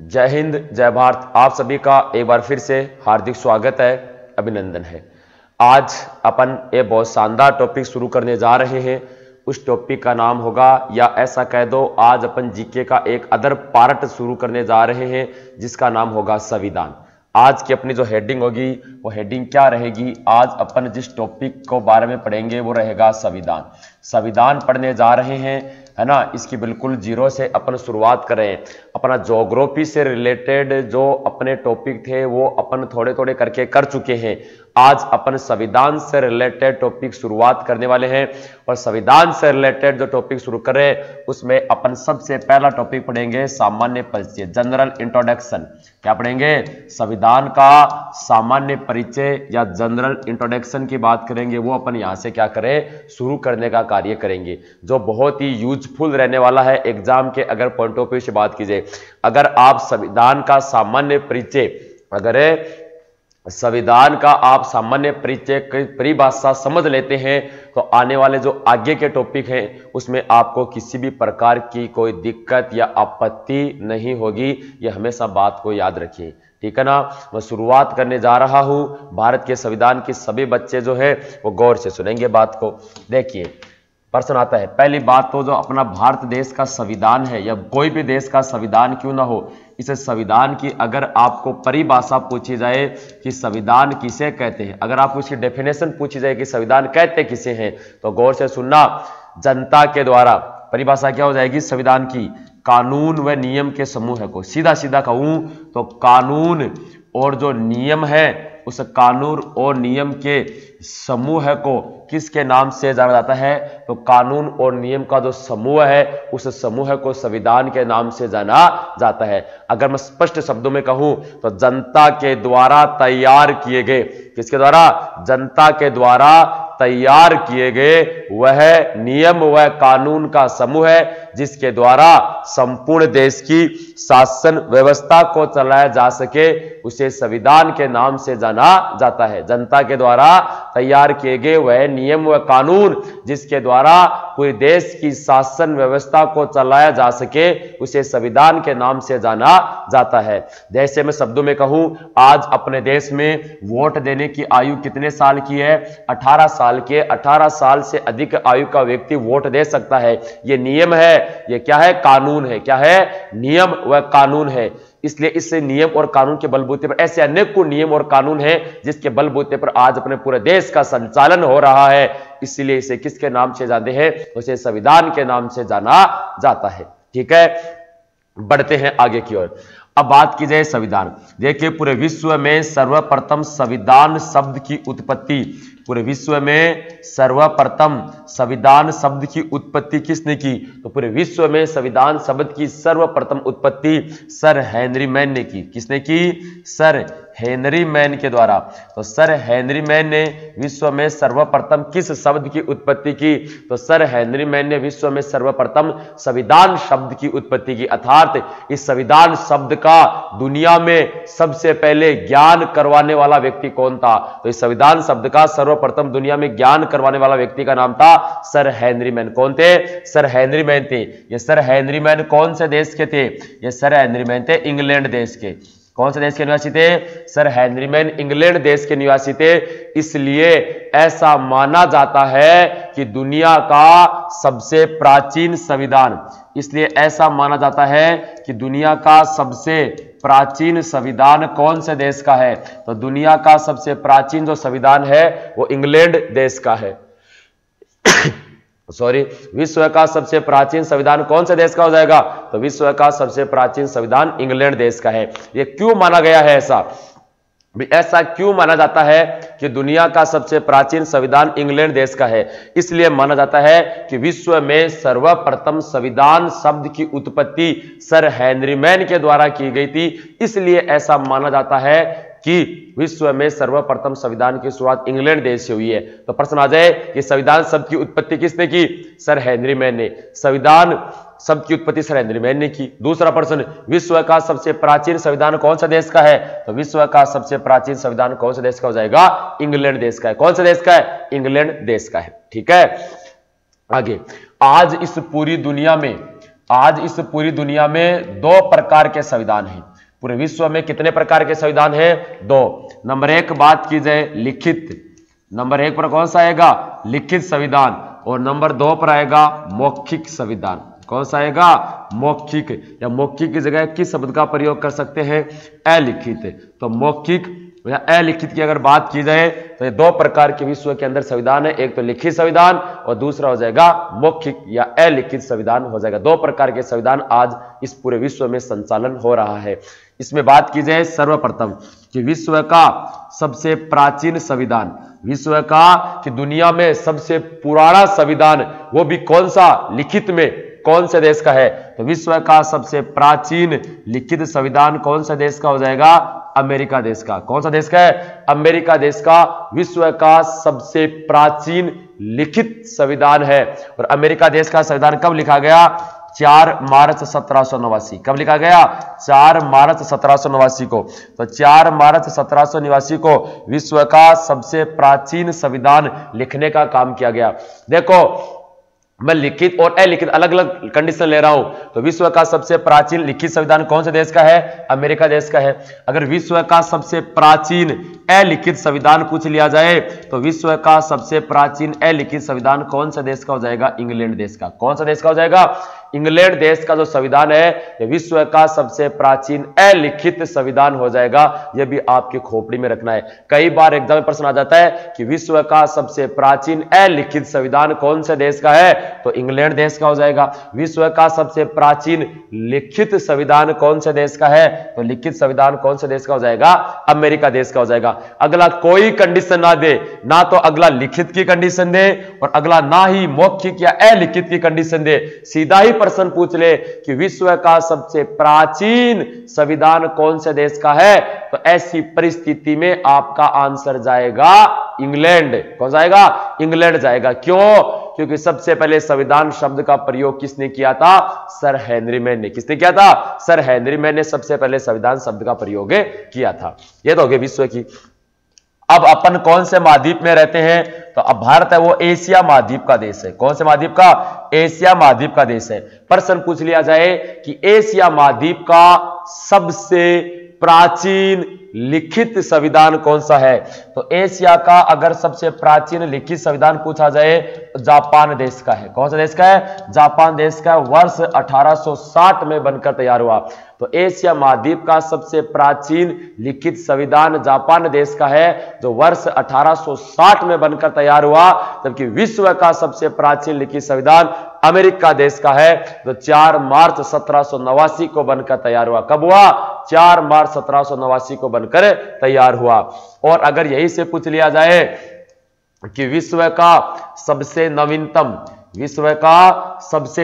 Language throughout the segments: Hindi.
जय हिंद, जय भारत। आप सभी का एक बार फिर से हार्दिक स्वागत है, अभिनंदन है। आज अपन एक बहुत शानदार टॉपिक शुरू करने जा रहे हैं। उस टॉपिक का नाम होगा, या ऐसा कह दो, आज अपन जीके का एक अदर पार्ट शुरू करने जा रहे हैं जिसका नाम होगा संविधान। आज की अपनी जो हेडिंग होगी वो हेडिंग क्या रहेगी? आज अपन जिस टॉपिक को बारे में पढ़ेंगे वो रहेगा संविधान। संविधान पढ़ने जा रहे हैं, है ना। इसकी बिल्कुल जीरो से अपन शुरुआत करें। अपना ज्योग्राफी से रिलेटेड जो अपने टॉपिक थे वो अपन थोड़े थोड़े करके कर चुके हैं। आज अपन संविधान से रिलेटेड टॉपिक शुरुआत करने वाले हैं, और संविधान से रिलेटेड जो टॉपिक शुरू करें उसमें अपन सबसे पहला टॉपिक पढ़ेंगे सामान्य परिचय, जनरल इंट्रोडक्शन। क्या पढ़ेंगे? संविधान का सामान्य परिचय या जनरल इंट्रोडक्शन की बात करेंगे। वो अपन यहां से क्या करें, शुरू करने का कार्य करेंगे, जो बहुत ही यूजफुल रहने वाला है एग्जाम के अगर पॉइंट ऑफ व्यू से बात कीजिए। अगर आप संविधान का सामान्य परिचय, अगर संविधान का आप सामान्य परिचय की परिभाषा समझ लेते हैं तो आने वाले जो आगे के टॉपिक हैं उसमें आपको किसी भी प्रकार की कोई दिक्कत या आपत्ति नहीं होगी। ये हमेशा बात को याद रखिए, ठीक है ना। मैं शुरुआत करने जा रहा हूं। भारत के संविधान के सभी बच्चे जो है वो गौर से सुनेंगे बात को। देखिए, प्रश्न आता है। पहली बात तो जो अपना भारत देश का संविधान है, या कोई भी देश का संविधान क्यों ना हो, इस संविधान की अगर आपको परिभाषा पूछी जाए कि संविधान किसे कहते हैं, अगर आपको इसकी डेफिनेशन पूछी जाए कि संविधान कहते किसे हैं, तो गौर से सुनना। जनता के द्वारा, परिभाषा क्या हो जाएगी संविधान की? कानून व नियम के समूह को। सीधा सीधा कहूं तो कानून और जो नियम है उस कानून और नियम के समूह को किसके नाम से जाना जाता है? तो कानून और नियम का जो समूह है उस समूह को संविधान के नाम से जाना जाता है। अगर मैं स्पष्ट शब्दों में कहूं तो जनता के द्वारा तैयार किए गए, किसके द्वारा? जनता के द्वारा तैयार किए गए वह नियम व कानून का समूह है जिसके द्वारा संपूर्ण देश की शासन व्यवस्था को चलाया जा सके, उसे संविधान के नाम से जाना जाता है। जनता के द्वारा तैयार किए गए वह नियम व कानून जिसके द्वारा पूरे देश की शासन व्यवस्था को चलाया जा सके, उसे संविधान के नाम से जाना जाता है। जैसे मैं शब्दों में कहूं, आज अपने देश में वोट देने की आयु कितने साल की है? 18 साल के। 18 साल से अधिक आयु का व्यक्ति वोट दे सकता है। यह नियम है, यह क्या है? कानून है। क्या है? नियम व कानून है। इसलिए इस नियम और कानून के बलबूते पर ऐसे अनेकों नियम और कानून हैं जिसके बलबूते पर आज अपने पूरे देश का संचालन हो रहा है। इसलिए इसे किसके नाम से जानते हैं? उसे संविधान के नाम से जाना जाता है, ठीक है। बढ़ते हैं आगे की ओर। अब बात की जाए संविधान। देखिए, पूरे विश्व में सर्वप्रथम संविधान शब्द की उत्पत्ति, पूरे विश्व में सर्वप्रथम संविधान शब्द की उत्पत्ति किसने की? तो पूरे विश्व में संविधान शब्द की सर्वप्रथम उत्पत्ति सर हेनरी मैन ने की। किसने की? सर हेनरी मैन के द्वारा। तो सर हेनरी मैन ने विश्व में सर्वप्रथम किस शब्द की उत्पत्ति की? तो सर हेनरी मैन ने विश्व में सर्वप्रथम संविधान शब्द की उत्पत्ति की। अर्थात इस संविधान शब्द का दुनिया में सबसे पहले ज्ञान करवाने वाला व्यक्ति कौन था? तो इस संविधान शब्द का सर्वप्रथम दुनिया में ज्ञान करवाने वाला व्यक्ति का नाम था सर हेनरी मैन। कौन थे? सर हेनरी मैन थे। ये सर हेनरी मैन कौन से देश के थे? ये सर हेनरी मैन थे इंग्लैंड देश के। कौन से देश के निवासी थे? सर हेनरी मैन इंग्लैंड देश के निवासी थे। इसलिए ऐसा माना जाता है कि दुनिया का सबसे प्राचीन संविधान, इसलिए ऐसा माना जाता है कि दुनिया का सबसे प्राचीन संविधान कौन से देश का है? तो दुनिया का सबसे प्राचीन जो संविधान है वो इंग्लैंड देश का है। सॉरी, विश्व का सबसे प्राचीन संविधान कौन से देश का हो जाएगा? तो विश्व का सबसे प्राचीन संविधान इंग्लैंड देश का है। यह क्यों माना गया है ऐसा? ऐसा क्यों माना जाता है कि दुनिया का सबसे प्राचीन संविधान इंग्लैंड देश का है? इसलिए माना जाता है कि विश्व में सर्वप्रथम संविधान शब्द की उत्पत्ति सर हेनरी मैन के द्वारा की गई थी। इसलिए ऐसा माना जाता है कि विश्व में सर्वप्रथम संविधान की शुरुआत इंग्लैंड देश से हुई है। तो प्रश्न आ जाए कि संविधान शब्द की उत्पत्ति किसने की? सर हेनरी मैन ने। संविधान शब्द की उत्पत्ति सर हेनरी मैन ने की। दूसरा प्रश्न, विश्व का सबसे प्राचीन संविधान कौन सा देश का है? तो विश्व का सबसे प्राचीन संविधान कौन से देश का हो जाएगा? इंग्लैंड देश का है। कौन से देश का है? इंग्लैंड देश का है, ठीक है। आगे, आज इस पूरी दुनिया में दो प्रकार के संविधान हैं। पूरे विश्व में कितने प्रकार के संविधान हैं? 2। नंबर 1 बात की जाए लिखित, नंबर 1 पर कौन सा आएगा? लिखित संविधान। और नंबर 2 पर आएगा मौखिक संविधान। कौन सा आएगा? मौखिक, या मौखिक की जगह किस शब्द का प्रयोग कर सकते हैं? अलिखित। तो मौखिक या अलिखित की अगर बात की जाए तो ये 2 प्रकार के विश्व के अंदर संविधान है, एक तो लिखित संविधान और दूसरा हो जाएगा मौखिक या अलिखित संविधान हो जाएगा। 2 प्रकार के संविधान आज इस पूरे विश्व में संचालन हो रहा है। इसमें बात की जाए सर्वप्रथम कि विश्व का सबसे प्राचीन संविधान, विश्व का कि दुनिया में सबसे पुराना संविधान, वो भी कौन सा? लिखित में कौन से देश का है? तो विश्व का सबसे प्राचीन लिखित संविधान कौन सा देश का हो जाएगा? अमेरिका देश का। कौन सा देश का है? अमेरिका देश का विश्व का सबसे प्राचीन लिखित संविधान है। और अमेरिका देश का संविधान कब लिखा गया? 4 मार्च 1789। कब लिखा गया? 4 मार्च 1789 को। तो 4 मार्च 1789 को विश्व का सबसे प्राचीन संविधान लिखने का काम किया गया। देखो मैं लिखित और अलिखित अलग अलग कंडीशन ले रहा हूं। तो विश्व का सबसे प्राचीन लिखित संविधान कौन से देश का है? अमेरिका देश का है। अगर विश्व का सबसे प्राचीन अलिखित संविधान पूछ लिया जाए तो विश्व का सबसे प्राचीन अलिखित संविधान कौन सा देश का हो जाएगा? इंग्लैंड देश का। कौन सा देश का हो जाएगा? इंग्लैंड देश का जो संविधान है यह विश्व का सबसे प्राचीन अलिखित संविधान हो जाएगा। यह भी आपकी खोपड़ी में रखना है। कई बार एग्जाम में प्रश्न आ जाता है कि विश्व का सबसे प्राचीन अलिखित संविधान कौन से देश का है? तो इंग्लैंड देश का हो जाएगा। विश्व का सबसे प्राचीन लिखित संविधान कौन से देश का है? तो लिखित संविधान कौन से देश का हो जाएगा? अमेरिका देश का हो जाएगा। अगला कोई कंडीशन ना दे, ना तो अगला लिखित की कंडीशन दे और अगला ना ही मौखिक या अलिखित की कंडीशन दे, सीधा ही प्रश्न पूछ ले कि विश्व का सबसे प्राचीन संविधान कौन से देश का है? तो ऐसी परिस्थिति में आपका आंसर जाएगा इंग्लैंड। कौन जाएगा? इंग्लैंड जाएगा। क्यों? क्योंकि सबसे पहले संविधान शब्द का प्रयोग किसने किया था? सर हेनरी मैन ने। किसने किया था? सर हेनरी मैन ने सबसे पहले संविधान शब्द का प्रयोग किया था। यह तो हो गया विश्व की। अब अपन कौन से महाद्वीप में रहते हैं? तो अब भारत है वो एशिया महाद्वीप का देश है। कौन से महाद्वीप का? एशिया महाद्वीप का देश है। प्रश्न पूछ लिया जाए कि एशिया महाद्वीप का सबसे प्राचीन लिखित संविधान कौन सा है? तो एशिया का अगर सबसे प्राचीन लिखित संविधान पूछा जाए तो जापान देश का है। कौन सा देश का है? जापान देश का। वर्ष 1860 में बनकर तैयार हुआ। तो एशिया महाद्वीप का सबसे प्राचीन लिखित संविधान जापान देश का है जो वर्ष 1860 में बनकर तैयार हुआ, जबकि विश्व का सबसे प्राचीन लिखित संविधान अमेरिका देश का है जो 4 मार्च 1789 को बनकर तैयार हुआ। कब हुआ? 4 मार्च 1789 को बनकर तैयार हुआ। और अगर यही से पूछ लिया जाए कि विश्व का सबसे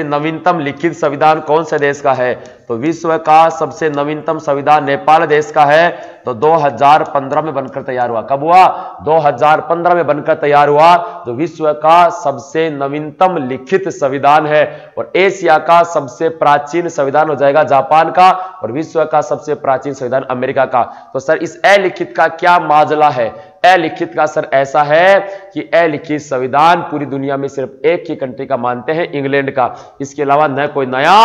नवीनतम लिखित संविधान कौन से देश का है? तो विश्व का सबसे नवीनतम संविधान नेपाल देश का है तो 2015 में बनकर तैयार हुआ। कब हुआ? 2015 में बनकर तैयार हुआ। जो विश्व का सबसे नवीनतम लिखित संविधान है। और एशिया का सबसे प्राचीन संविधान हो जाएगा जापान का और विश्व का सबसे प्राचीन संविधान अमेरिका का। तो सर इस अलिखित का क्या माजला है? अलिखित का सर ऐसा है कि अलिखित संविधान पूरी दुनिया में सिर्फ एक ही कंट्री का मानते हैं, इंग्लैंड का। इसके अलावा न कोई नया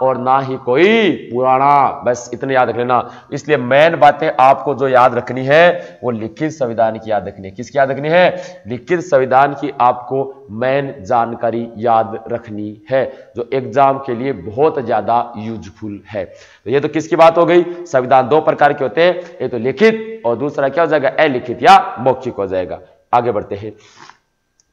और ना ही कोई पुराना। बस इतने याद रख लेना। इसलिए मेन बातें आपको जो याद रखनी है वो लिखित संविधान की याद रखनी है। किसकी याद रखनी है? लिखित संविधान की आपको मेन जानकारी याद रखनी है जो एग्जाम के लिए बहुत ज्यादा यूजफुल है। तो ये तो किसकी बात हो गई? संविधान 2 प्रकार के होते हैं, एक तो लिखित और दूसरा क्या हो जाएगा? अलिखित या मौखिक हो जाएगा। आगे बढ़ते हैं।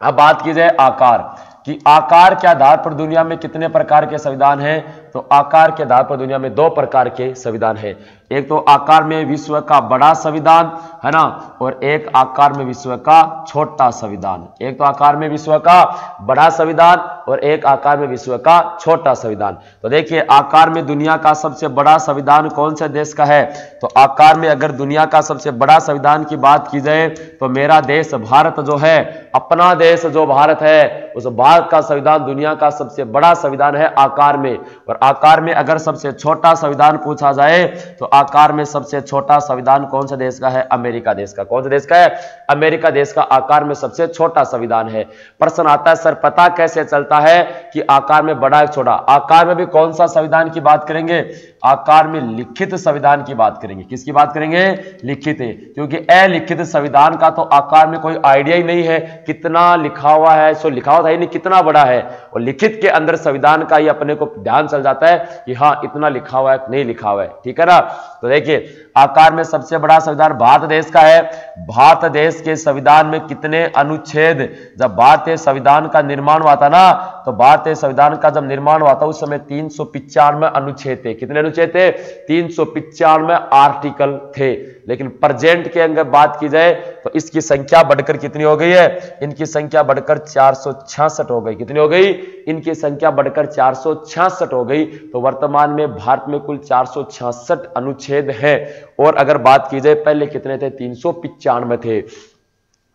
अब बात की जाए आकार कि आकार के आधार पर दुनिया में कितने प्रकार के संविधान हैं? तो आकार के आधार पर दुनिया में 2 प्रकार के संविधान हैं। एक तो आकार में विश्व का बड़ा संविधान है ना, और एक आकार में विश्व का छोटा संविधान। एक तो आकार में विश्व का बड़ा संविधान और एक आकार में विश्व का छोटा संविधान। तो देखिए आकार में दुनिया का सबसे बड़ा संविधान कौन से देश का है? तो आकार में अगर दुनिया का सबसे बड़ा संविधान की बात की जाए तो मेरा देश भारत जो है, अपना देश जो भारत है, उस भारत का संविधान दुनिया का सबसे बड़ा संविधान है आकार में। और आकार में अगर सबसे छोटा संविधान पूछा जाए तो आकार में सबसे छोटा संविधान कौन से देश का है? अमेरिका देश का। कौन से देश का है? अमेरिका देश का आकार में सबसे छोटा संविधान है। प्रश्न आता है सर पता कैसे चलता सकता है कि आकार में बड़ा एक छोटा। आकार में भी कौन सा संविधान की बात करेंगे? आकार में लिखित संविधान की बात करेंगे। किसकी बात करेंगे? लिखित है, क्योंकि अलिखित संविधान का तो आकार में कोई आइडिया ही नहीं है, कितना लिखा हुआ है, सो लिखा हुआ था ही नहीं कितना बड़ा है, और लिखित के अंदर संविधान का ही अपने को ध्यान चल जाता है कि हाँ इतना लिखा हुआ है नहीं लिखा हुआ है, ठीक है ना। तो देखिए आकार में सबसे बड़ा संविधान भारत देश का है। भारत देश के संविधान में कितने अनुच्छेद, जब भारतीय संविधान का निर्माण हुआ था ना, तो भारतीय संविधान का जब निर्माण हुआ था उस समय 395 अनुच्छेद थे। कितने अनुच्छेद थे? 395 आर्टिकल थे। लेकिन प्रेजेंट के अंदर बात की जाए तो इसकी संख्या बढ़कर कितनी हो गई है? इनकी संख्या बढ़कर 466 हो गई। कितनी हो गई? इनकी संख्या बढ़कर 466 हो गई। तो वर्तमान में भारत में कुल 466 अनुच्छेद हैं। और अगर बात की जाए पहले कितने थे? 395 थे।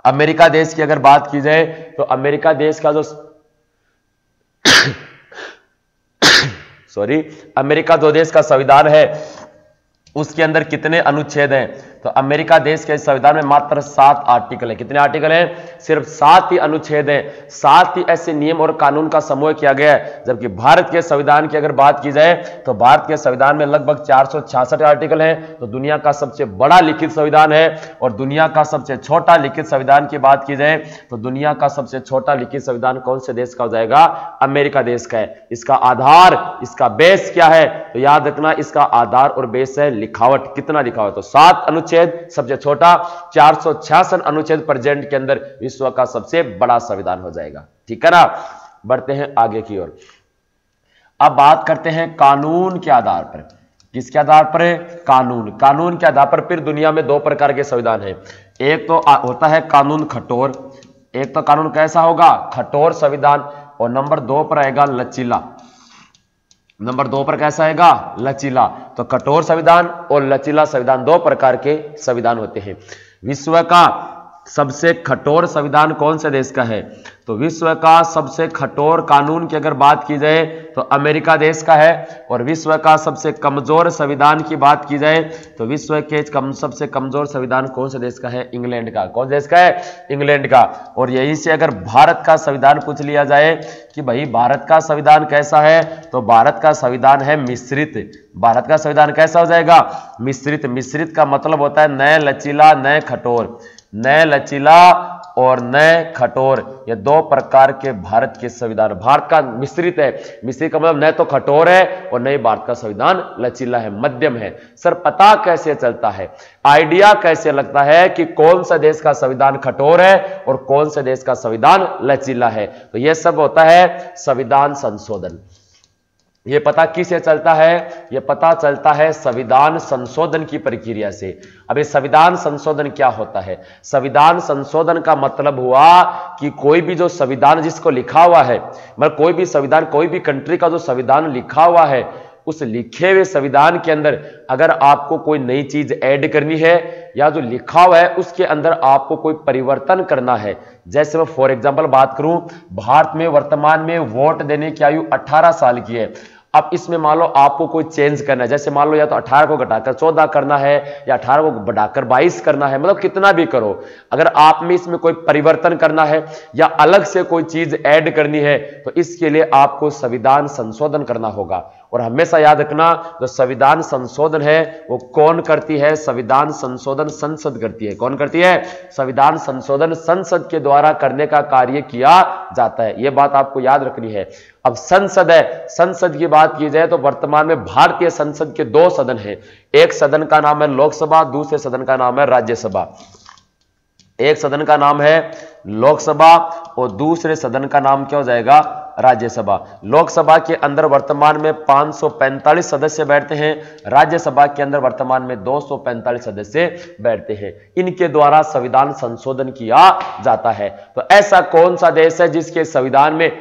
अमेरिका देश की अगर बात की जाए तो अमेरिका देश का जो अमेरिका दो देश का संविधान है उसके अंदर कितने अनुच्छेद हैं? तो अमेरिका देश के संविधान में मात्र 7 आर्टिकल है। कितने आर्टिकल हैं? सिर्फ 7 ही अनुच्छेद हैं। 7 ही ऐसे नियम और कानून का समूह किया गया है। जबकि भारत के संविधान की अगर बात की जाए तो भारत के संविधान में लगभग 466 आर्टिकल हैं। तो दुनिया का सबसे बड़ा लिखित संविधान है। और दुनिया का सबसे छोटा लिखित संविधान की बात की जाए तो दुनिया का सबसे छोटा लिखित संविधान कौन से देश का हो जाएगा? अमेरिका देश का है। इसका आधार, इसका बेस क्या है? तो याद रखना इसका आधार और बेस है लिखावट। कितना लिखावट? तो 7 अनुच्छेद सबसे छोटा, 466 अनुच्छेद प्रेजेंट के अंदर विश्व का सबसे बड़ा संविधान हो जाएगा, ठीक है ना। बढ़ते हैं आगे की ओर। अब बात करते हैं कानून के आधार पर। किसके आधार पर? कानून। कानून के आधार पर फिर दुनिया में 2 प्रकार के संविधान है। एक तो होता है कानून कठोर, एक तो कानून कैसा होगा? कठोर संविधान। और नंबर 2 पर आएगा लचीला। नंबर 2 पर कैसा आएगा? लचीला। तो कठोर संविधान और लचीला संविधान 2 प्रकार के संविधान होते हैं। विश्व का सबसे कठोर संविधान कौन से देश का है? तो विश्व का सबसे कठोर कानून की अगर बात की जाए तो अमेरिका देश का है। और विश्व का सबसे कमजोर संविधान की बात की जाए तो विश्व के सबसे कमजोर संविधान कौन से देश का है? इंग्लैंड का। कौन देश का है? इंग्लैंड का। और यहीं से अगर भारत का संविधान पूछ लिया जाए कि भाई भारत का संविधान कैसा है, तो भारत का संविधान है मिश्रित। भारत का संविधान कैसा हो जाएगा? मिश्रित। मिश्रित का मतलब होता है नए लचीला नए कठोर। नए लचीला और नए कठोर, ये 2 प्रकार के भारत के संविधान। भारत का मिश्रित है। मिश्रित का मतलब नए तो कठोर है और नए भारत का संविधान लचीला है, मध्यम है। सर पता कैसे चलता है, आइडिया कैसे लगता है कि कौन सा देश का संविधान कठोर है और कौन से देश का संविधान लचीला है? तो यह सब होता है संविधान संशोधन। ये पता किससे चलता है? ये पता चलता है संविधान संशोधन की प्रक्रिया से। अब ये संविधान संशोधन क्या होता है? संविधान संशोधन का मतलब हुआ कि कोई भी जो संविधान जिसको लिखा हुआ है, मतलब कोई भी संविधान, कोई भी कंट्री का जो संविधान लिखा हुआ है, उस लिखे हुए संविधान के अंदर अगर आपको कोई नई चीज ऐड करनी है या जो लिखा हुआ है उसके अंदर आपको कोई परिवर्तन करना है। जैसे मैं फॉर एग्जांपल बात करूं, भारत में वर्तमान में वोट देने की आयु 18 साल की है। अब इसमें मान लो आपको कोई चेंज करना है, जैसे मान लो या तो 18 को घटाकर 14 करना है या 18 को बढ़ाकर 22 करना है, मतलब कितना भी करो। अगर आप में इसमें कोई परिवर्तन करना है या अलग से कोई चीज ऐड करनी है तो इसके लिए आपको संविधान संशोधन करना होगा। और हमेशा याद रखना जो संविधान संशोधन है वो कौन करती है? संविधान संशोधन संसद करती है। कौन करती है? संविधान संशोधन संसद के द्वारा करने का कार्य किया जाता है। यह बात आपको याद रखनी है। अब संसद है, संसद की बात की जाए तो वर्तमान में भारतीय संसद के 2 सदन हैं। एक सदन का नाम है लोकसभा, दूसरे सदन का नाम है राज्यसभा। एक सदन का नाम है लोकसभा और दूसरे सदन का नाम क्या हो जाएगा? राज्यसभा। लोकसभा के अंदर वर्तमान में 545 सदस्य बैठते हैं, राज्यसभा के अंदर वर्तमान में 245 सदस्य बैठते हैं। इनके द्वारा संविधान संशोधन किया जाता है। तो ऐसा कौन सा देश है जिसके संविधान में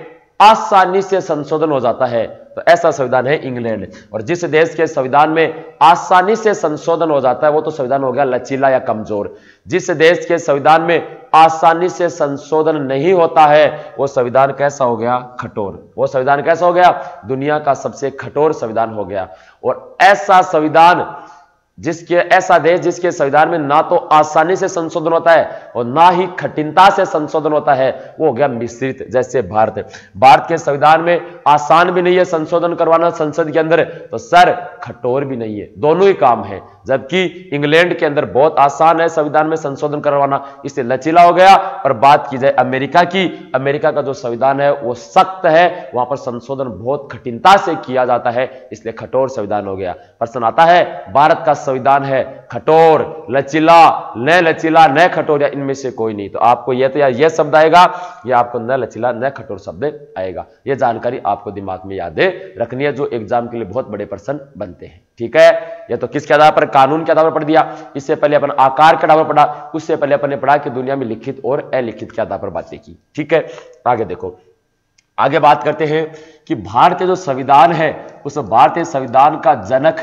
आसानी से संशोधन हो जाता है? तो ऐसा संविधान है इंग्लैंड। और जिस देश के संविधान में आसानी से संशोधन हो जाता है वो तो संविधान हो गया लचीला या कमजोर। जिस देश के संविधान में आसानी से संशोधन नहीं होता है वो संविधान कैसा हो गया? कठोर। वो संविधान कैसा हो गया? दुनिया का सबसे कठोर संविधान हो गया। और ऐसा संविधान जिसके ऐसा देश जिसके संविधान में ना तो आसानी से संशोधन होता है और ना ही कठिनता से संशोधन होता है, वो हो गया मिश्रित, जैसे भारत। भारत के संविधान में आसान भी नहीं है संशोधन करवाना संसद के अंदर, तो सर कठोर भी नहीं है, दोनों ही काम है। जबकि इंग्लैंड के अंदर बहुत आसान है संविधान में संशोधन करवाना, इससे लचीला हो गया। और बात की जाए अमेरिका की, अमेरिका का जो संविधान है वो सख्त है, वहां पर संशोधन बहुत कठिनता से किया जाता है, इसलिए कठोर संविधान हो गया। प्रश्न आता है भारत का संविधान है कठोर, लचीला, न कठोर, या इनमें से कोई नहीं। तो आपको यह तो यार यह शब्द आएगा, या आपको न लचीला न कठोर शब्द आएगा। यह जानकारी आपको दिमाग में याद रखनी है, जो एग्जाम के लिए बहुत बड़े प्रश्न बनते हैं। ठीक है, यह तो किसके आधार पर, कानून के आधार पर पढ़ दिया। इससे पहले अपन आकार के आधार पर पढ़ा, उससे पहले अपन ने पढ़ा कि दुनिया में लिखित और अलिखित के आधार पर बातें की। ठीक है, आगे देखो, आगे बात करते हैं कि भारतीय जो संविधान है उस भारतीय संविधान का जनक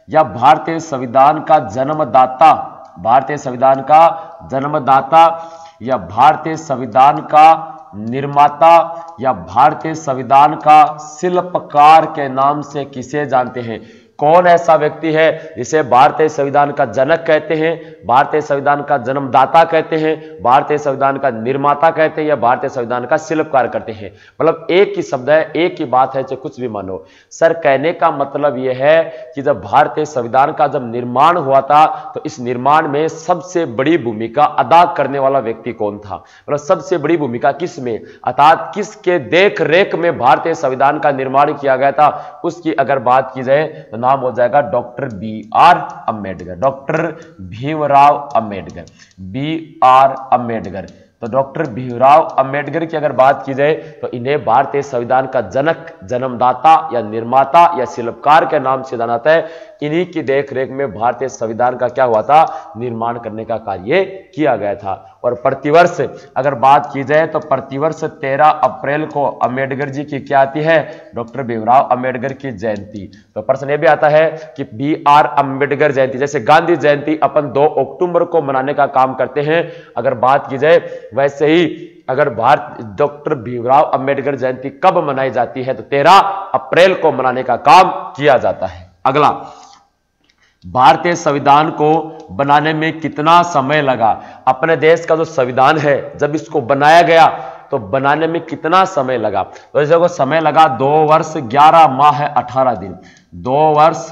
या भारतीय संविधान का जन्मदाता, भारतीय संविधान का जन्मदाता या भारतीय संविधान का निर्माता या भारतीय संविधान का शिल्पकार के नाम से किसे जानते हैं? कौन ऐसा व्यक्ति है जिसे भारतीय संविधान का जनक कहते हैं, भारतीय संविधान का जन्मदाता कहते हैं, भारतीय संविधान का निर्माता कहते हैं, या भारतीय संविधान का शिल्पकार करते हैं? मतलब एक ही शब्द है, एक ही बात है, चाहे कुछ भी मानो। सर कहने का मतलब यह है कि जब भारतीय संविधान का जब निर्माण हुआ था तो इस निर्माण में सबसे बड़ी भूमिका अदा करने वाला व्यक्ति कौन था? मतलब सबसे बड़ी भूमिका किस में, अर्थात किसके देख रेख में भारतीय संविधान का निर्माण किया गया था, उसकी अगर बात की जाए तो नाम हो जाएगा डॉक्टर बी.आर. अम्बेडकर, डॉक्टर भीमराव अम्बेडकर, बी.आर. अम्बेडकर। तो डॉक्टर भीमराव अम्बेडकर की अगर बात की जाए तो इन्हें भारतीय संविधान का जनक, जन्मदाता या निर्माता या शिल्पकार के नाम से जाना जाता है। इन्हीं की देखरेख में भारतीय संविधान का क्या हुआ था, निर्माण करने का कार्य किया गया था। और प्रतिवर्ष अगर बात की जाए तो प्रतिवर्ष 13 अप्रैल को अम्बेडकर जी की क्या आती है, डॉक्टर भीमराव अम्बेडकर की जयंती। तो प्रश्न यह भी आता है कि बी.आर. अम्बेडकर जयंती, जैसे गांधी जयंती अपन 2 अक्टूबर को मनाने का काम करते हैं, अगर बात की जाए वैसे ही अगर भारत डॉक्टर भीमराव अम्बेडकर जयंती कब मनाई जाती है तो 13 अप्रैल को मनाने का काम किया जाता है। अगला, भारतीय संविधान को बनाने में कितना समय लगा? अपने देश का जो संविधान है जब इसको बनाया गया तो बनाने में कितना समय लगा? तो इसे को समय लगा 2 वर्ष 11 माह 18 दिन, 2 वर्ष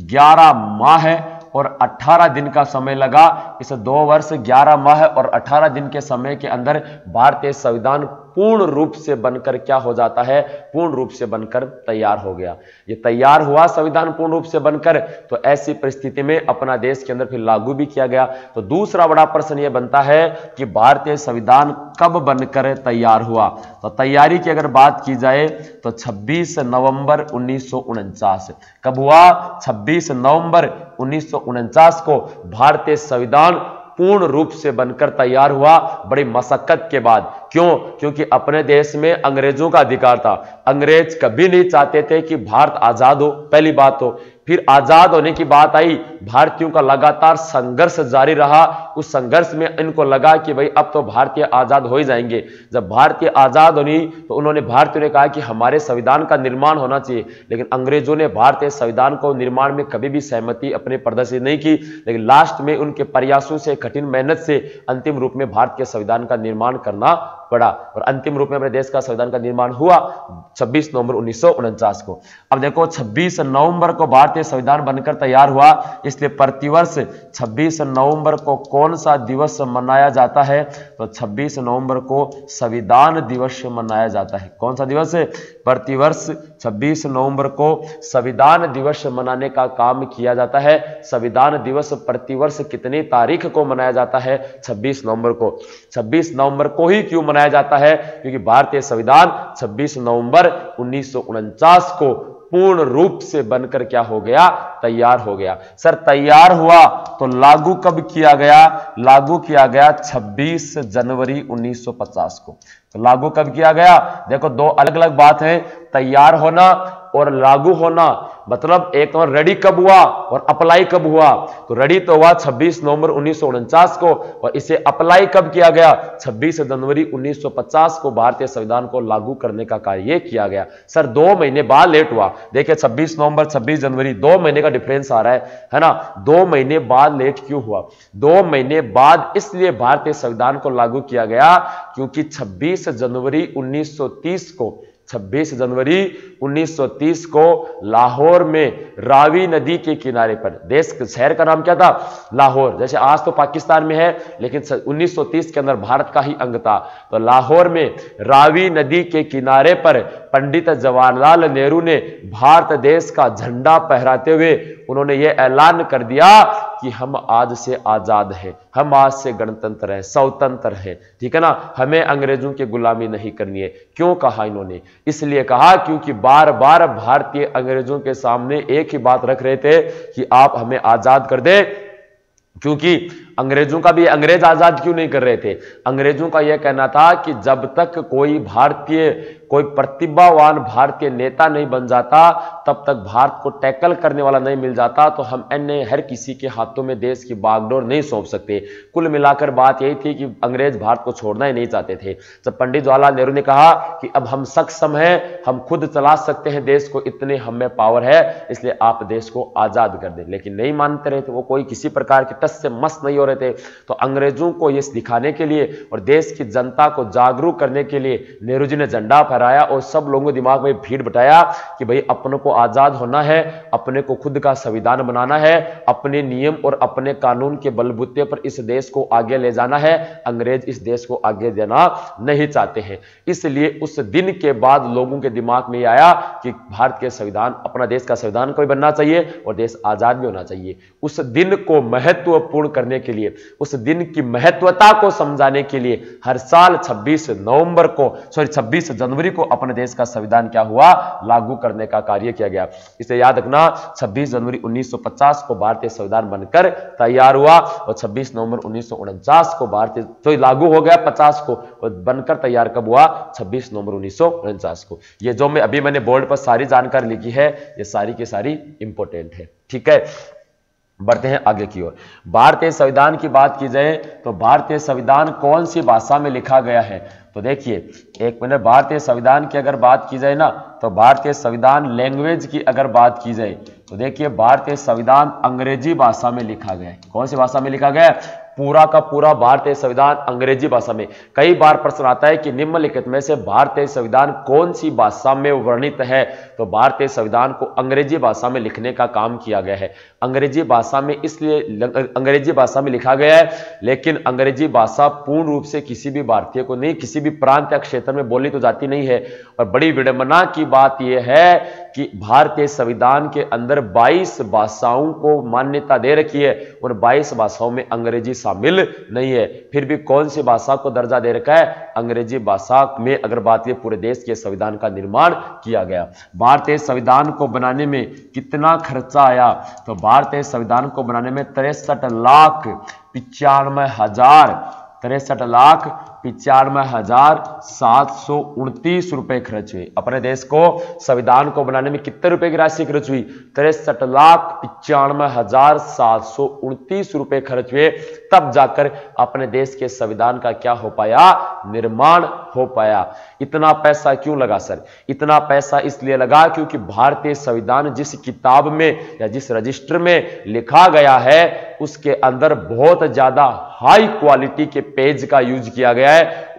11 माह और 18 दिन का समय लगा। इस 2 वर्ष 11 माह और 18 दिन के समय के अंदर भारतीय संविधान पूर्ण रूप से बनकर क्या हो जाता है, पूर्ण रूप से बनकर तैयार हो गया। ये तैयार हुआ संविधान पूर्ण रूप से बनकर, तो ऐसी परिस्थिति में अपना देश के अंदर फिर लागू भी किया गया। तो दूसरा बड़ा प्रश्न यह बनता है कि भारतीय संविधान कब बनकर तैयार हुआ? तो तैयारी की अगर बात की जाए तो 26 नवंबर 1949। कब हुआ? 26 नवंबर 1949 को भारतीय संविधान पूर्ण रूप से बनकर तैयार हुआ, बड़ी मशक्कत के बाद। क्यों? क्योंकि अपने देश में अंग्रेजों का अधिकार था। अंग्रेज कभी नहीं चाहते थे कि भारत आजाद हो, पहली बात तो। फिर आजाद होने की बात आई, भारतीयों का लगातार संघर्ष जारी रहा। उस संघर्ष में इनको लगा कि भाई अब तो भारतीय आजाद हो ही जाएंगे। जब भारतीय आजाद होनी तो उन्होंने, भारतीयों ने कहा कि हमारे संविधान का निर्माण होना चाहिए, लेकिन अंग्रेजों ने भारतीय संविधान को निर्माण में कभी भी सहमति अपने प्रदर्शित नहीं की। लेकिन लास्ट में उनके प्रयासों से, कठिन मेहनत से अंतिम रूप में भारत के संविधान का निर्माण करना पड़ा और अंतिम रूप में अपने देश का संविधान का निर्माण हुआ 26 नवंबर 1949 को। अब देखो 26 नवंबर को भारतीय संविधान बनकर तैयार हुआ, इसलिए प्रतिवर्ष 26 नवंबर को कौन सा दिवस मनाया जाता है? तो 26 नवंबर को संविधान दिवस मनाया जाता है। कौन सा दिवस? प्रतिवर्ष 26 नवंबर को संविधान दिवस मनाने का काम किया जाता है। संविधान दिवस प्रतिवर्ष कितनी तारीख को मनाया जाता है? 26 नवंबर को। 26 नवंबर को ही क्यों मनाया जाता है? क्योंकि भारतीय संविधान 26 नवंबर 1949 को पूर्ण रूप से बनकर क्या हो गया? तैयार हो गया। सर तैयार हुआ तो लागू कब किया गया? लागू किया गया 26 जनवरी 1950 को। तो लागू कब किया गया? देखो 2 अलग अलग बात है, तैयार होना और लागू होना। मतलब एक और रेडी कब हुआ और अप्लाई कब हुआ? तो रेडी तो हुआ 26 नवंबर 1949 को, और इसे अप्लाई कब किया गया? 26 जनवरी 1950 को भारतीय संविधान को लागू करने का कार्य किया गया। सर 2 महीने बाद लेट हुआ। देखिए 26 नवंबर 26 जनवरी 2 महीने का का डिफरेंस आ रहा है ना। 2 महीने बाद लेट क्यों हुआ? 2 महीने बाद इसलिए भारतीय संविधान को लागू किया गया क्योंकि 26 जनवरी 1930 को लाहौर में रावी नदी के किनारे पर, देश शहर का नाम क्या था? लाहौर। जैसे आज तो पाकिस्तान में है, लेकिन 1930 के अंदर भारत का ही अंग था। तो लाहौर में रावी नदी के किनारे पर पंडित जवाहरलाल नेहरू ने भारत देश का झंडा फहराते हुए उन्होंने यह ऐलान कर दिया कि हम आज से आजाद हैं, हम आज से गणतंत्र हैं, स्वतंत्र हैं, ठीक है ना, हमें अंग्रेजों की गुलामी नहीं करनी है। क्यों कहा इन्होंने? इसलिए कहा क्योंकि बार बार भारतीय अंग्रेजों के सामने एक ही बात रख रहे थे कि आप हमें आजाद कर दे। क्योंकि अंग्रेजों का भी, अंग्रेज आजाद क्यों नहीं कर रहे थे? अंग्रेजों का यह कहना था कि जब तक कोई प्रतिभावान भारतीय नेता नहीं बन जाता, तब तक भारत को टैकल करने वाला नहीं मिल जाता, तो हम अन्य हर किसी के हाथों में देश की बागडोर नहीं सौंप सकते। कुल मिलाकर बात यही थी कि अंग्रेज भारत को छोड़ना ही नहीं चाहते थे। जब पंडित जवाहरलाल नेहरू ने कहा कि अब हम सक्षम हैं, हम खुद चला सकते हैं देश को, इतने हम में पावर है, इसलिए आप देश को आजाद कर दें, लेकिन नहीं मानते रहे थे वो, कोई किसी प्रकार के टस से मस नहीं हो रहे थे। तो अंग्रेजों को यह दिखाने के लिए और देश की जनता को जागरूक करने के लिए नेहरू जी ने झंडा फहराया और सब लोगों के दिमाग में भीड़ बटाया कि भाई अपनों को आजाद होना है, अपने को खुद का संविधान बनाना है, अपने नियम और अपने कानून के बलबूते पर इस देश को आगे ले जाना है। अंग्रेज इस देश को आगे देना नहीं चाहते हैं। इसलिए उस दिन के बाद लोगों के दिमाग में आया कि भारत के संविधान, अपना देश का संविधान को भी बनना चाहिए और देश आजाद भी होना चाहिए। उस दिन को महत्वपूर्ण करने के लिए, उस दिन की महत्वता को समझाने के लिए हर साल 26 जनवरी को अपने देश का संविधान क्या हुआ? लागू करने का कार्य किया गया। इसे याद रखना, 26 जनवरी 1950 को भारतीय संविधान बनकर तैयार हुआ और 26 नवंबर 1949 को भारतीय तो लागू हो गया, 50 को, और बनकर तैयार कब हुआ? 26 नवंबर 1949 को। ये जो मैंने बोर्ड पर सारी जानकारी लिखी है, ये सारी की सारी इंपॉर्टेंट है, ठीक है। बढ़ते हैं आगे की ओर। भारतीय संविधान की बात की जाए तो भारतीय संविधान कौन सी भाषा में लिखा गया है? तो देखिए, एक मिनट, भारतीय संविधान की अगर बात की जाए ना, तो भारतीय संविधान लैंग्वेज की अगर बात की जाए तो देखिए, भारतीय संविधान अंग्रेजी भाषा में लिखा गया है। कौन सी भाषा में लिखा गया है? पूरा का पूरा भारतीय संविधान अंग्रेजी भाषा में। कई बार प्रश्न आता है कि निम्नलिखित में से भारतीय संविधान कौन सी भाषा में वर्णित है? तो भारतीय संविधान को अंग्रेजी भाषा में लिखने का काम किया गया है। अंग्रेजी भाषा में इसलिए अंग्रेजी भाषा में लिखा गया है, लेकिन अंग्रेजी भाषा पूर्ण रूप से किसी भी भारतीय को नहीं, किसी भी प्रांत या क्षेत्र में बोली तो जाती नहीं है। और बड़ी विडंबना की बात यह है कि भारतीय संविधान के अंदर 22 भाषाओं को मान्यता दे रखी है और 22 भाषाओं में अंग्रेजी शामिल नहीं है। फिर भी कौन सी भाषा को दर्जा दे रखा है? अंग्रेजी भाषा में अगर बात ये पूरे देश के संविधान का निर्माण किया गया। भारतीय संविधान को बनाने में कितना खर्चा आया? तो भारतीय संविधान को बनाने में 63,95,729 रुपए खर्च हुए। अपने देश को संविधान को बनाने में कितने रुपए की राशि खर्च हुई? 63,95,729 रुपए खर्च हुए, तब जाकर अपने देश के संविधान का क्या हो पाया? निर्माण हो पाया। इतना पैसा क्यों लगा सर? इतना पैसा इसलिए लगा क्योंकि भारतीय संविधान जिस किताब में या जिस रजिस्टर में लिखा गया है, उसके अंदर बहुत ज्यादा हाई क्वालिटी के पेज का यूज किया गया है।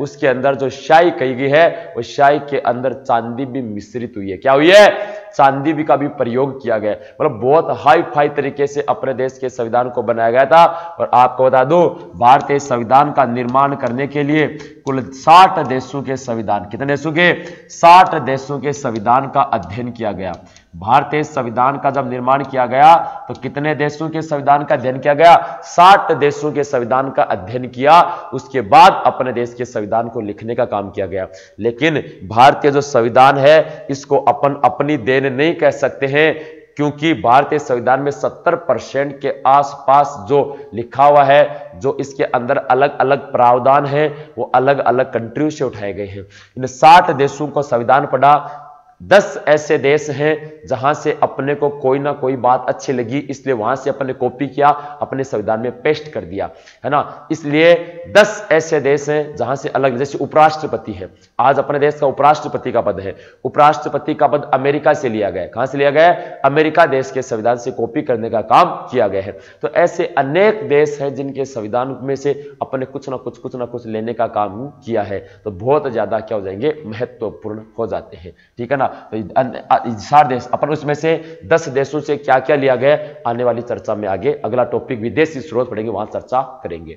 उसके अंदर जो स्याही कही गई है, वो स्याही के अंदर चांदी भी मिश्रित हुई है। क्या हुई है? चांदी भी का भी प्रयोग किया गया है। मतलब बहुत हाई फाई तरीके से अपने देश के संविधान को बनाया गया था। और आपको बता दूं, भारतीय संविधान का निर्माण करने के लिए कुल 60 देशों के संविधान, कितने देशों के? 60 देशों के संविधान का अध्ययन किया गया। भारतीय संविधान का जब निर्माण किया गया तो कितने देशों के संविधान का अध्ययन किया गया? 60 देशों के संविधान का अध्ययन किया। उसके बाद अपने देश के संविधान को लिखने का काम किया गया। लेकिन भारतीय जो संविधान है, इसको अपनी देन नहीं कह सकते हैं, क्योंकि भारतीय संविधान में 70% के आसपास जो लिखा हुआ है, जो इसके अंदर अलग अलग प्रावधान है, वो अलग अलग कंट्री से उठाए गए हैं। इन 60 देशों को संविधान पढ़ा, 10 ऐसे देश हैं जहां से अपने को कोई ना कोई बात अच्छी लगी, इसलिए वहां से अपने कॉपी किया, अपने संविधान में पेस्ट कर दिया, है ना। इसलिए 10 ऐसे देश हैं जहां से अलग, जैसे उपराष्ट्रपति है, आज अपने देश का उपराष्ट्रपति का पद है, उपराष्ट्रपति का पद अमेरिका से लिया गया है। कहां से लिया गया है? अमेरिका देश के संविधान से कॉपी करने का काम किया गया है। तो ऐसे अनेक देश हैं जिनके संविधान में से अपने कुछ ना कुछ लेने का काम किया है, तो बहुत ज्यादा क्या हो जाएंगे, महत्वपूर्ण हो जाते हैं, ठीक है ना। तो 4 देश अपन, उसमें से 10 देशों से क्या क्या लिया गया, आने वाली चर्चा में आगे अगला टॉपिक विदेशी स्रोत पढ़ेंगे, वहां चर्चा करेंगे।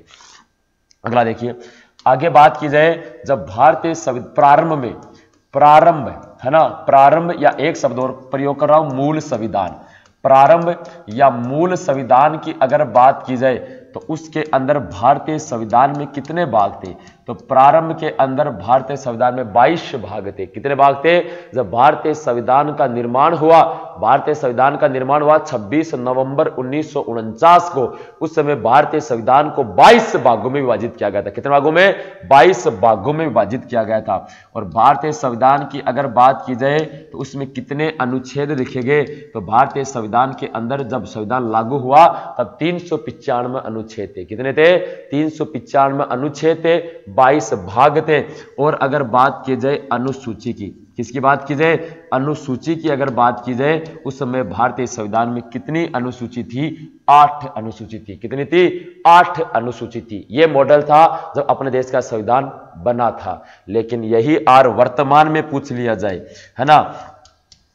अगला देखिए, आगे बात की जाए, जब भारतीय प्रारंभ है ना, प्रारंभ या एक शब्द और प्रयोग कर रहा हूं, मूल संविधान, प्रारंभ या मूल संविधान की अगर बात की जाए तो उसके अंदर भारतीय संविधान में कितने भाग थे? तो प्रारंभ के अंदर भारतीय संविधान में 22 भाग थे। कितने भाग थे? जब भारतीय संविधान का निर्माण हुआ, भारतीय संविधान का निर्माण हुआ 26 नवंबर 1949 को, उस समय भारतीय संविधान को 22 भागों में विभाजित किया गया था। कितने भागों में? 22 भागों में विभाजित किया गया था। और भारतीय संविधान की अगर बात की जाए तो उसमें कितने अनुच्छेद लिखे गए? तो भारतीय संविधान के अंदर जब संविधान लागू हुआ तब 395 अनुच्छेद थे। कितने थे? 395 अनुच्छेद थे, 22 भाग थे। और अगर बात की जाए अनुसूची की, किसकी बात की जाए? अनुसूची की अगर बात की जाए, उस समय भारतीय संविधान में कितनी अनुसूची थी? 8 अनुसूची थी। कितनी थी? 8 अनुसूची थी। यह मॉडल था जब अपने देश का संविधान बना था। लेकिन यही आर वर्तमान में पूछ लिया जाए, है ना,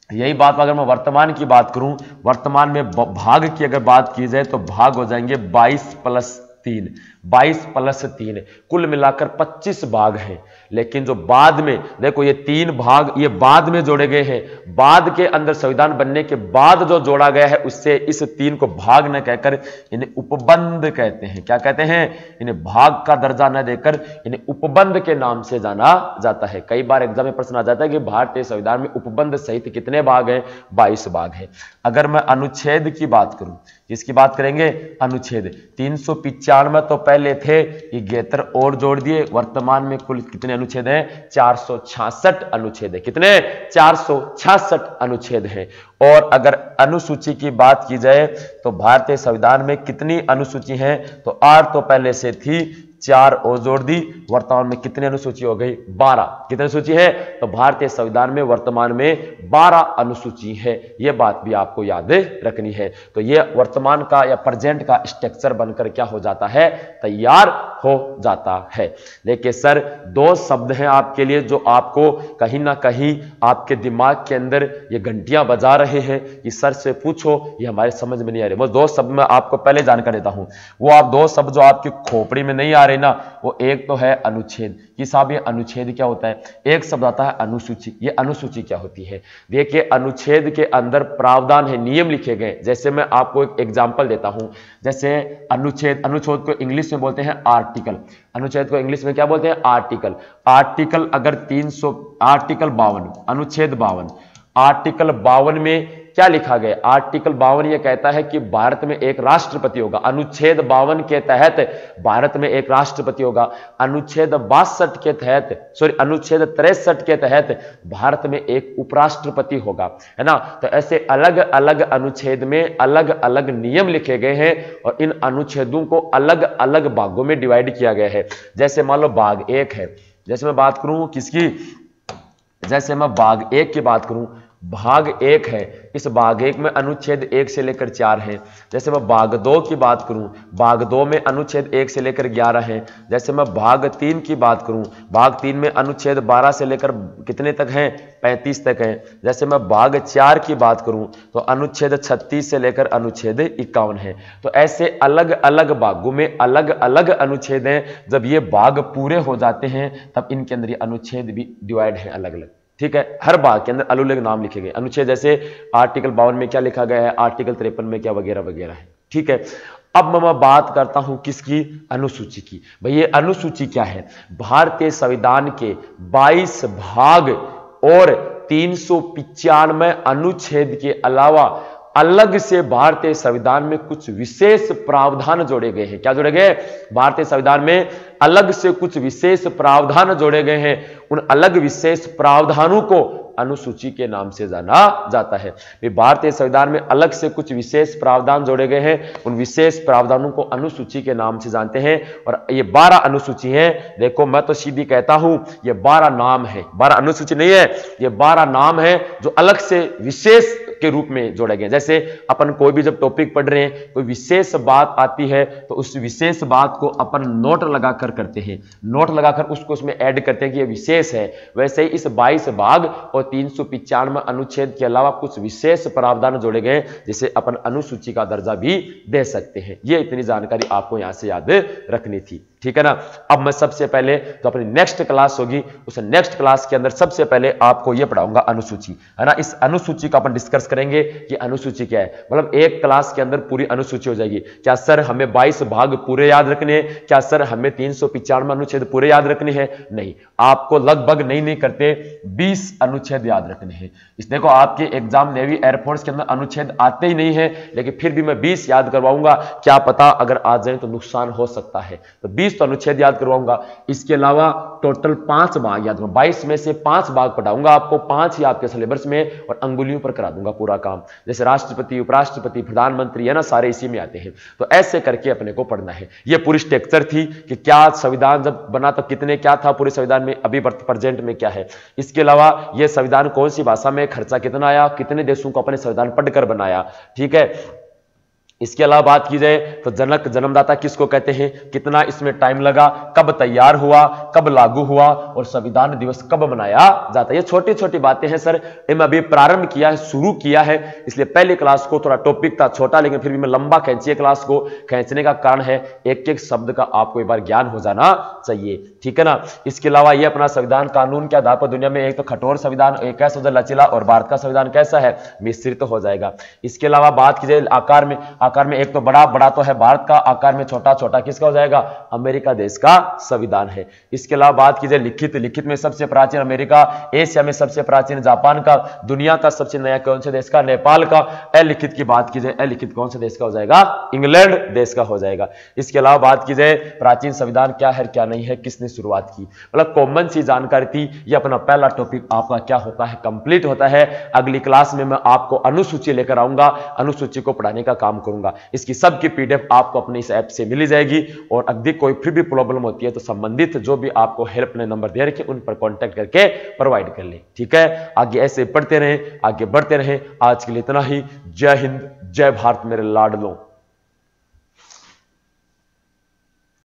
यही बात अगर मैं वर्तमान की बात करूं, वर्तमान में भाग की अगर बात की जाए तो भाग हो जाएंगे 22 + 3, 22 + 3, कुल मिलाकर 25 भाग हैं। लेकिन जो बाद में देखो, ये 3 भाग ये बाद में जोड़े गए हैं, बाद के अंदर संविधान बनने के बाद जो जोड़ा गया है उससे इस 3 को भाग न कहकर इन्हें उपबंध कहते हैं। क्या कहते हैं? इन्हें भाग का दर्जा न देकर इन्हें उपबंध के नाम से जाना जाता है। कई बार एग्जाम में प्रश्न आ जाता है कि भारतीय संविधान में उपबंध सहित कितने भाग हैं? 22 भाग हैं। अगर मैं अनुच्छेद की बात करूं, किसकी बात करेंगे? अनुच्छेद 395 तो पहले थे, ये 73 और जोड़ दिए, वर्तमान में कुल कितने अनुच्छेद हैं? 466 अनुच्छेद है। कितने? 466 अनुच्छेद हैं। और अगर अनुसूची की बात की जाए तो भारतीय संविधान में कितनी अनुसूची हैं? तो 8 तो पहले से थी, 4 और जोड़ दी, वर्तमान में कितनी अनुसूची हो गई? 12। कितनी अनुसूची है? तो भारतीय संविधान में वर्तमान में 12 अनुसूची है। यह बात भी आपको याद रखनी है। तो यह वर्तमान का या प्रेजेंट का स्ट्रक्चर बनकर क्या हो जाता है? तैयार हो जाता है। देखिए सर, 2 शब्द हैं आपके लिए जो आपको कहीं ना कहीं आपके दिमाग के अंदर ये घंटियां बजा रहे हैं कि सर से पूछो, ये हमारे समझ में नहीं आ रहे। वो 2 शब्द मैं आपको पहले जानकर देता हूं। वो आप 2 शब्द जो आपकी खोपड़ी में नहीं आ रहे ना, वो एक तो है अनुच्छेद कि साहब ये अनुच्छेद क्या होता है, एक शब्द आता है अनुसूची। ये अनुसूची क्या होती है? देखिए, अनुच्छेद के अंदर प्रावधान है, नियम लिखे गए। जैसे मैं आपको एक एग्जांपल देता हूं, जैसे अनुच्छेद को इंग्लिश में बोलते हैं आर्टिकल। अनुच्छेद को इंग्लिश में क्या बोलते हैं? आर्टिकल। आर्टिकल अगर 300 आर्टिकल 52, अनुच्छेद 52, आर्टिकल 52 में क्या लिखा गया? आर्टिकल 52 यह कहता है कि भारत में एक राष्ट्रपति होगा। अनुच्छेद 52 के तहत भारत में एक राष्ट्रपति होगा। अनुच्छेद 62 के तहत, अनुच्छेद 63 के तहत भारत में एक उपराष्ट्रपति होगा, है ना। तो ऐसे अलग अलग अनुच्छेद में अलग अलग नियम लिखे गए हैं और इन अनुच्छेदों को अलग अलग भागों में डिवाइड किया गया है। जैसे मान लो भाग 1 है, जैसे मैं बात करूं किसकी, जैसे मैं भाग 1 की बात करूं, भाग 1 है, इस भाग 1 में अनुच्छेद 1 से लेकर 4 है। जैसे मैं भाग 2 की बात करूं, भाग 2 में अनुच्छेद 1 से लेकर 11 है। जैसे मैं भाग 3 की बात करूं, भाग 3 में अनुच्छेद 12 से लेकर कितने तक हैं? 35 तक हैं। जैसे मैं भाग 4 की बात करूं तो अनुच्छेद 36 से लेकर अनुच्छेद 51 है। तो ऐसे अलग अलग भागों में अलग अलग अनुच्छेद हैं। जब ये भाग पूरे हो जाते हैं तब इनके अंदर ये अनुच्छेद भी डिवाइड है अलग अलग, ठीक है। हर भाग के अंदर अलग अलग नाम लिखे गए अनुच्छेद। जैसे आर्टिकल 52 में क्या लिखा गया है, आर्टिकल 53 में क्या वगैरह वगैरह है, ठीक है। अब मैं बात करता हूं किसकी? अनुसूची की। भाई ये अनुसूची क्या है? भारतीय संविधान के 22 भाग और 395 अनुच्छेद के अलावा अलग से भारतीय संविधान में कुछ विशेष प्रावधान जोड़े गए हैं। क्या जोड़े गए? भारतीय संविधान में अलग से कुछ विशेष प्रावधान जोड़े गए हैं। उन अलग विशेष प्रावधानों को अनुसूची के नाम से जाना जाता है। भारतीय संविधान में अलग से कुछ विशेष प्रावधान जोड़े गए हैं, उन विशेष प्रावधानों को अनुसूची के नाम से जानते हैं। और ये 12 अनुसूची हैं। देखो मैं तो सीधी कहता हूं ये 12 नाम है, 12 अनुसूची नहीं है, ये 12 नाम है जो अलग से विशेष के रूप में जोड़े गए। जैसे अपन कोई भी जब टॉपिक पढ़ रहे हैं, कोई विशेष बात आती है तो उस विशेष बात को अपन नोट लगाकर करते हैं, नोट लगाकर उसको उसमें ऐड करते हैं कि ये विशेष है। वैसे ही इस 22 भाग और 395 अनुच्छेद के अलावा कुछ विशेष प्रावधान जोड़े गए जिसे अपन अनुसूची का दर्जा भी दे सकते हैं। ये इतनी जानकारी आपको यहां से याद रखनी थी, ठीक है ना। अब मैं सबसे पहले जो अपनी नेक्स्ट क्लास होगी उस नेक्स्ट क्लास के अंदर सबसे पहले आपको यह पढ़ाऊंगा अनुसूची, है ना। इस अनुसूची का अपन डिस्कस करेंगे कि अनुसूची क्या है, मतलब एक क्लास के अंदर पूरी अनुसूची हो जाएगी। क्या सर हमें 22 भाग पूरे याद रखने हैं, क्या सर हमें 395 अनुच्छेद पूरे याद रखने हैं? नहीं, आपको लगभग नहीं करते 20 अनुच्छेद याद रखने हैं। इस देखो आपके एग्जाम नेवी एयरफोर्स के अंदर अनुच्छेद आते ही नहीं है, लेकिन फिर भी मैं 20 याद करवाऊंगा। क्या पता अगर आ जाए तो नुकसान हो सकता है, तो 20 तो अनुच्छेद याद करवाऊंगा। इसके अलावा टोटल 5 भाग याद करूंगा, 22 में से 5 भाग पढ़ाऊंगा आपको, 5 ही आपके सिलेबस में, और अंगुलियों पर करा दूंगा पूरा काम। जैसे राष्ट्रपति, उपराष्ट्रपति, प्रधानमंत्री, है ना, सारे इसी में आते हैं। तो ऐसे करके अपने को पढ़ना है। ये पूरी स्ट्रक्चर थी कि क्या संविधान जब बना तो कितने क्या था पूरे संविधान में, अभी प्रेजेंट में क्या है। इसके अलावा यह संविधान कौन सी भाषा में, खर्चा कितना आया, कितने देशों को अपने संविधान पढ़कर बनाया, ठीक है। इसके अलावा बात की जाए तो जनक जन्मदाता किसको कहते हैं, कितना इसमें टाइम लगा, कब तैयार हुआ, कब लागू हुआ, और संविधान दिवस कब मनाया जाता है। ये छोटी छोटी बातें हैं सर, मैं अभी प्रारंभ किया है, शुरू किया है, इसलिए पहली क्लास को थोड़ा टॉपिक था छोटा, लेकिन फिर भी मैं लंबा खींची क्लास को। खींचने का कारण है एक एक शब्द का आपको एक बार ज्ञान हो जाना चाहिए, ठीक है ना। इसके अलावा ये अपना संविधान कानून के आधार पर दुनिया में एक तो कठोर संविधान, एक कैसा होता है लचीला, और भारत का संविधान कैसा है, मिश्रित हो जाएगा। इसके अलावा बात की जाए आकार में एक तो बड़ा तो है भारत का, आकार में छोटा किसका हो जाएगा, अमेरिका देश का संविधान है। इसके अलावा बात की जाए लिखित में सबसे प्राचीन अमेरिका, एशिया में सबसे प्राचीन जापान का, दुनिया का सबसे नया कौन से देश का, नेपाल का। अलिखित की बात की जाए, अलिखित कौन से देश का हो जाएगा, इंग्लैंड देश का हो जाएगा। इसके अलावा बात की जाए प्राचीन संविधान क्या है क्या नहीं है, किसने शुरुआत की, मतलब कॉमन सी जानकारी थी। ये अपना पहला टॉपिक आपका क्या होता है, कंप्लीट होता है। अगली क्लास में मैं आपको अनुसूची लेकर आऊंगा, अनुसूची को पढ़ाने का काम करूंगा। इसकी सबकी पीडीएफ आपको अपने इस ऐप से मिली जाएगी, और अगर कोई फिर भी प्रॉब्लम होती है तो संबंधित जो भी आपको हेल्पलाइन नंबर दे रखे उन पर कांटेक्ट करके प्रोवाइड कर ले, ठीक है। आगे ऐसे पढ़ते रहें, आगे बढ़ते रहें। आज के लिए इतना ही। जय हिंद, जय भारत मेरे लाडलों।